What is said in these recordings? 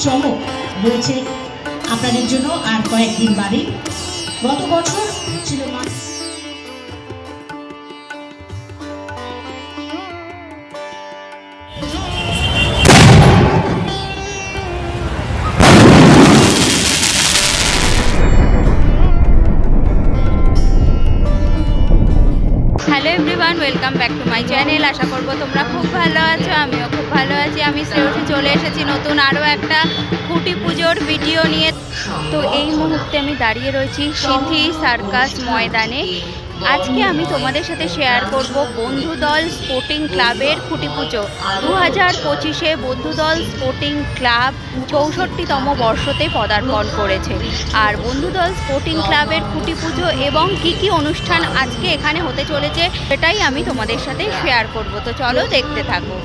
চমক রয়েছে আপনাদের জন্য আর কয়েকদিন বাদে। গত বছর ছিল hello everyone, welcome back to my channel. আশা করব তোমরা খুব ভালো আছো, আমিও খুব ভালো আছি। আমি শ্রেয়সী চলে এসেছি নতুন আরও একটা খুঁটি পুজোর ভিডিও নিয়ে। তো এই মুহূর্তে আমি দাঁড়িয়ে রয়েছি সিদ্ধি সার্কাস ময়দানে। আজকে আমি তোমাদের সাথে শেয়ার করব বন্ধুদল স্পোর্টিং ক্লাবের খুঁটি পুজো 2025-এ। বন্ধুদল স্পোর্টিং ক্লাব 64তম বর্ষতে পদার্পণ করেছে। আর বন্ধুদল স্পোর্টিং ক্লাবের খুঁটি পুজো এবং কি অনুষ্ঠান আজকে এখানে হতে চলেছে সেটাই আমি তোমাদের সাথে শেয়ার করব। তো চলো দেখতে থাকো।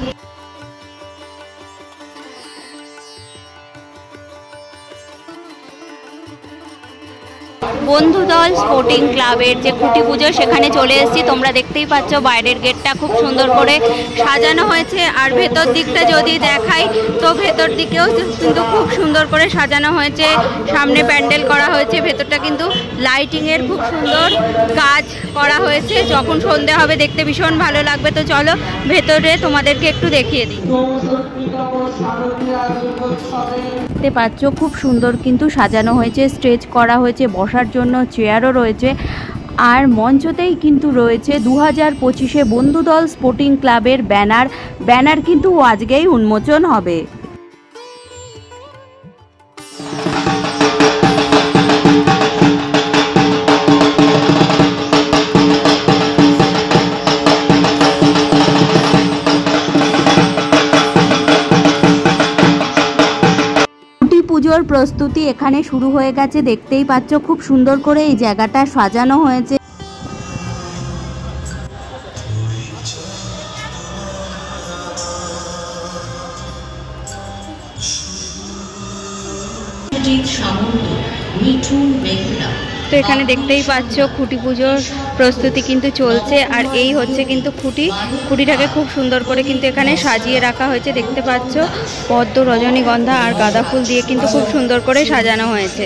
বন্ধুদল স্পোর্টিং ক্লাবের যে খুঁটি পুজো সেখানে চলে এসেছি। তোমরা দেখতেই পাচ্ছ বাইরের গেটটা খুব সুন্দর করে সাজানো হয়েছে। আর ভেতর দিকটা যদি দেখাই তো ভেতর দিকেও কিন্তু খুব সুন্দর করে সাজানো হয়েছে। সামনে প্যান্ডেল করা হয়েছে, ভেতরটা কিন্তু লাইটিংয়ের খুব সুন্দর কাজ করা হয়েছে। যখন সন্ধে হবে দেখতে ভীষণ ভালো লাগবে। তো চলো ভেতরে তোমাদেরকে একটু দেখিয়ে দিই। দেখতে পাচ্ছ খুব সুন্দর কিন্তু সাজানো হয়েছে, স্টেজ করা হয়েছে, বসার জন্য চেয়ারও রয়েছে। আর মঞ্চতেই কিন্তু রয়েছে 2025-এ বন্ধুদল স্পোর্টিং ক্লাবের ব্যানার কিন্তু আজকেই উন্মোচন হবে। পুজোর প্রস্তুতি এখানে শুরু হয়ে গেছে। দেখতেই পাচ্ছ খুব সুন্দর করে এই জায়গাটা সাজানো হয়েছে। তো এখানে দেখতেই পাচ্ছ খুঁটি পুজোর প্রস্তুতি কিন্তু চলছে। আর এই হচ্ছে কিন্তু খুঁটিটাকে খুব সুন্দর করে কিন্তু এখানে সাজিয়ে রাখা হয়েছে। দেখতে পাচ্ছ পদ্ম, রজনীগন্ধা আর গাঁদা ফুল দিয়ে কিন্তু খুব সুন্দর করে সাজানো হয়েছে।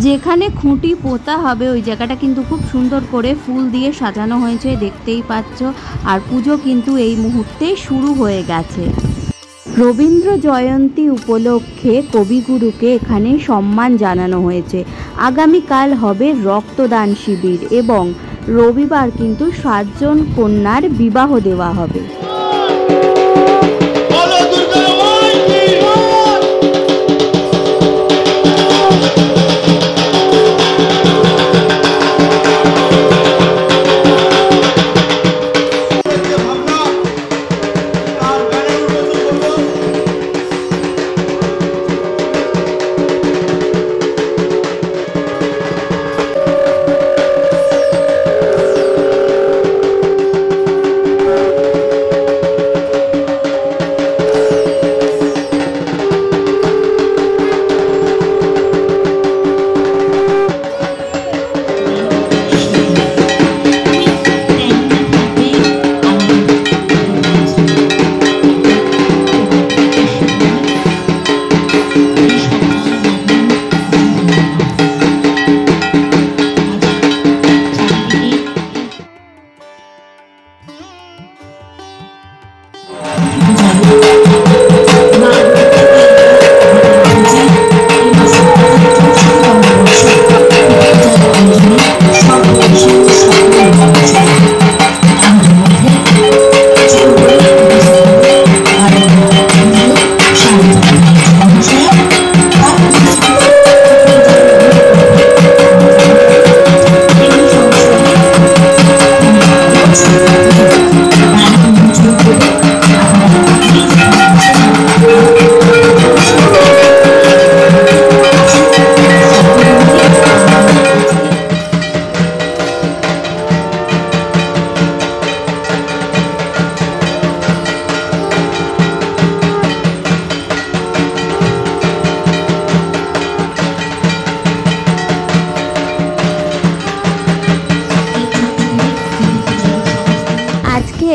যেখানে খুঁটি পোতা হবে ওই জায়গাটা কিন্তু খুব সুন্দর করে ফুল দিয়ে সাজানো হয়েছে, দেখতেই পাচ্ছ। আর পুজো কিন্তু এই মুহূর্তে শুরু হয়ে গেছে। রবীন্দ্র জয়ন্তী উপলক্ষে কবিগুরুকে এখানে সম্মান জানানো হয়েছে। আগামীকাল হবে রক্তদান শিবির এবং রবিবার কিন্তু 7 জন কন্যার বিবাহ দেওয়া হবে।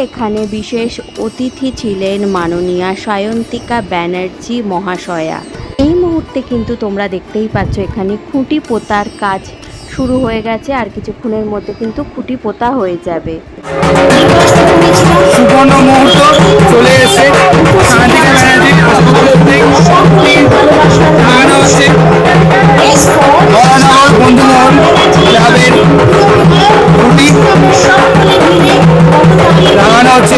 এখানে বিশেষ অতিথি ছিলেন মাননীয়া সায়ন্তিকা ব্যানার্জি মহাশয়া। এই মুহূর্তে কিন্তু তোমরা দেখতেই পাচ্ছ এখানে খুঁটি পোতার কাজ শুরু হয়ে গেছে, আর কিছুক্ষণের মধ্যে কিন্তু খুঁটি পোতা হয়ে যাবে। সুবর্ণ মুহূর্ত চলে এসে বন্ধুমহল ক্লাবের খুঁটি লাগানো হচ্ছে।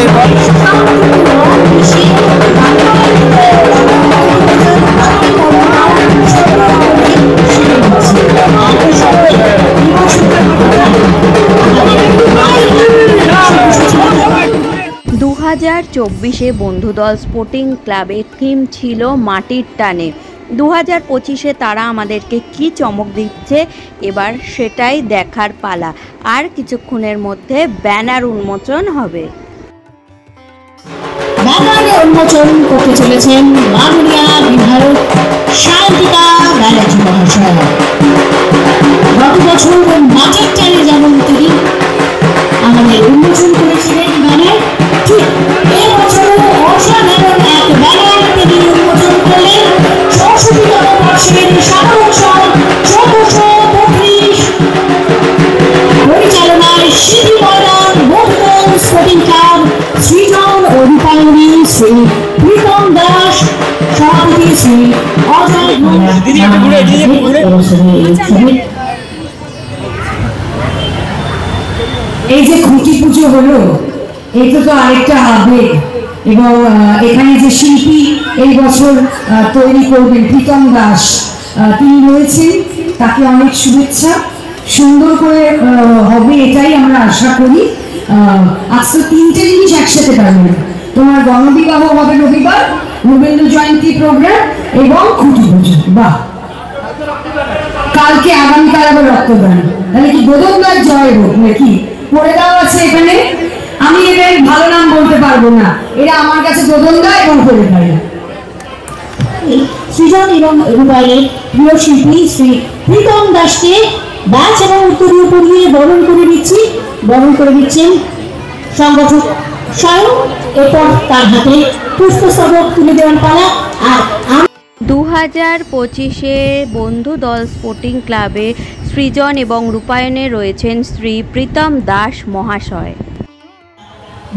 দু 2024 বন্ধুদল স্পোর্টিং ক্লাবের থিম ছিল মাটির টানে। 2025 তারা আমাদেরকে কি চমক দিচ্ছে এবার সেটাই দেখার পালা। আর কিছুক্ষণের মধ্যে ব্যানার উন্মোচন হবে। ব্যানার উন্মোচন করতে চলেছেন মাননীয়া বিধায়ক সায়ন্তিকা ব্যানার্জি মহাশয়। গত বছর মাটির টানে যেমন তিনি আমাদের উন্মোচন করেছিলেন ব্যানার, ঠিক এই বছরও অসাধারণ এক ব্যানার তিনি উন্মোচন করলেন। ৬৬তম বর্ষের সাধারণ সভা ১৪৩৫ পরিচালনায় সিটি ময়দান বন্ধুদল স্পোর্টিং ক্লাব সৃজন ও রূপায়ণী শ্রী প্রীতম দাস, সভাপতি শ্রী অজয় ঘোষ। এই যে খুঁটি পুজো হলো, এটা তো আরেকটা আবেগ, এবং এখানে যে শিল্পী এই বছর তৈরি করবেন প্রীতম দাস, তিনি রয়েছেন, তাকে অনেক শুভেচ্ছা। সুন্দর করে হবে এটাই আমরা আশা করি। আজকে 3টে জিনিস একসাথে পাবেন, তোমার গণবিবাহ হবে রবিবার, রবীন্দ্র জয়ন্তী প্রোগ্রাম এবং খুঁটি পুজো। বাহ, কালকে আগামীকাল আবার রক্তদান, তাহলে কি গোদনদার জয় হোক নাকি পড়ে দেওয়া আছে এখানে। আমি এদের ভালো নাম বলতে পারবো না, এরা আমার কাছে গোদনদা এবং পড়ে দেয়। সৃজন এবং রূপায়ণের প্রিয় শিল্পী শ্রী প্রীতম দাসকে ব্যাচ এবং উত্তরীয় পরিয়ে বরণ করে দিচ্ছেন সংগঠক স্বয়ং। এরপর তার হাতে পুষ্পস্তবক তুলে দেওয়ার পালা। আর 2025 বন্ধুদল স্পোর্টিং ক্লাবে সৃজন এবং রূপায়ণে রয়েছেন শ্রী প্রীতম দাস মহাশয়।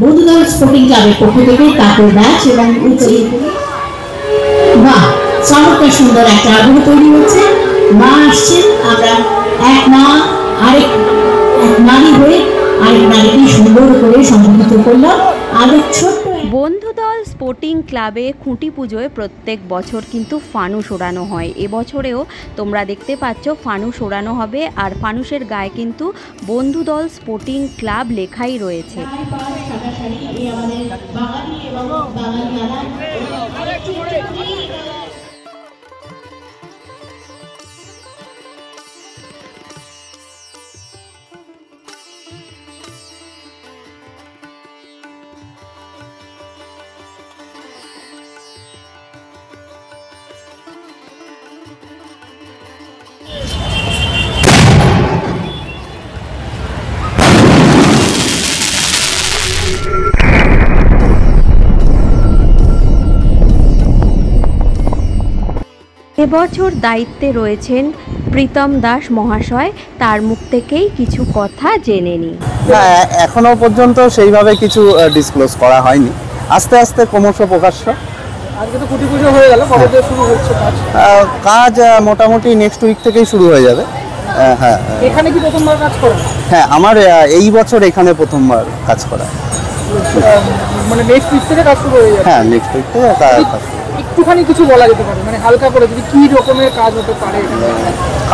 বন্ধুদল স্পোর্টিং ক্লাবের পক্ষ থেকে তাদের ব্যাচ এবং বাহ, চমৎকার সুন্দর একটা আগ্রহ তৈরি হচ্ছে। মা আসছেন, আমরা এক মা আরেক নারী হয়ে আরেক নারীকে সুন্দর করে সম্বোধিত করলাম। আরেক ছোট্ট বন্ধুদল স্পোর্টিং ক্লাবে খুঁটি পুজোয় প্রত্যেক বছর কিন্তু ফানুস ওড়ানো হয়। এবছরেও তোমরা দেখতে পাচ্ছ ফানুস ওড়ানো হবে, আর ফানুসের গায়ে কিন্তু বন্ধুদল স্পোর্টিং ক্লাব লেখাই রয়েছে। এবছর দায়িত্বে রয়েছেন প্রীতম দাস মহাশয়, তার মুখ থেকেই কিছু কথা জেনে নিই। এখনো পর্যন্ত সেইভাবে কিছু ডিসক্লোজ করা হয়নি, আস্তে আস্তে ক্রমশ প্রকাশ্য। আজকে তো খুঁটি পুজো হয়ে গেল, কবে থেকে শুরু হচ্ছে কাজ? মোটামুটি নেক্সট উইক থেকেই শুরু হয়ে যাবে। হ্যাঁ, এখানে কি প্রথমবার কাজ করেন? হ্যাঁ, আমার এই বছর এখানে প্রথমবার কাজ করা। মানে নেক্সট উইক থেকে কাজ শুরু হয়ে যাবে? হ্যাঁ, নেক্সট উইক থেকে কাজ। একটুখানি কিছু বলা যেতে পারে, মানে হালকা করে, যদি কি রকমের কাজ হতে পারে?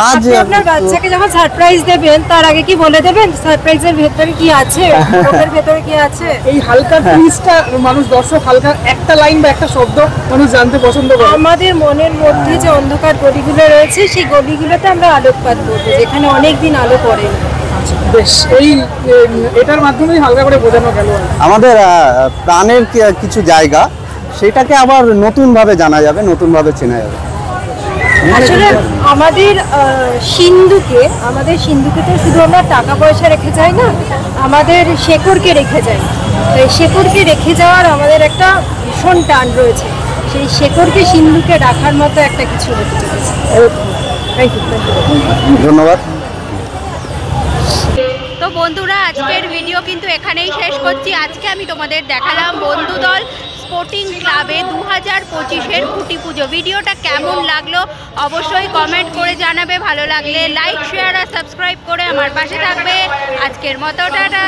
কাজ আপনার বাচ্চাকে যখন সারপ্রাইজ দেবেন তার আগে কি বলে দেবেন সারপ্রাইজের ভেতরে কি আছে, ওটার ভেতরে কি আছে? এই হালকা টুইস্টটা মানুষ, দর্শক হালকা একটা লাইন বা একটা শব্দ মানুষ জানতে পছন্দ করে। আমাদের মনের মধ্যে যে অন্ধকার গলিগুলো রয়েছে সেই গলিগুলোতে আমরা আলোকপাত করবো, যেখানে অনেকদিন আলো পড়ে। বেশ, এই এটার মাধ্যমেই হালকা করে বোঝানো গেল আমাদের প্রাণের কিছু জায়গা, সেটাকে আবার নতুনভাবে জানা যাবে, নতুনভাবে চেনা যাবে। আসলে আমাদের সিন্ধুকে তো শুধু আমরা টাকা পয়সা রেখে যাই না, আমাদের শেকড়কে রেখে যাই। তো এই শেকড়কে রেখে যাওয়ার আমাদের একটা ভীষণ টান রয়েছে, সেই শেকড়কে সিন্ধুকে রাখার মতো একটা কিছু হতে চলেছে। Thank you. ধন্যবাদ। তো বন্ধুরা, আজকের ভিডিও কিন্তু এখানেই শেষ করছি। আজকে আমি তোমাদের দেখালাম বন্ধুদল স্পোর্টিং ক্লাবে 2025-এর খুঁটি পুজো। ভিডিওটা কেমন লাগলো অবশ্যই কমেন্ট করে জানাবে, ভালো লাগলে লাইক শেয়ার আর সাবস্ক্রাইব করে আমার পাশে থাকবে। আজকের মতো টাটা।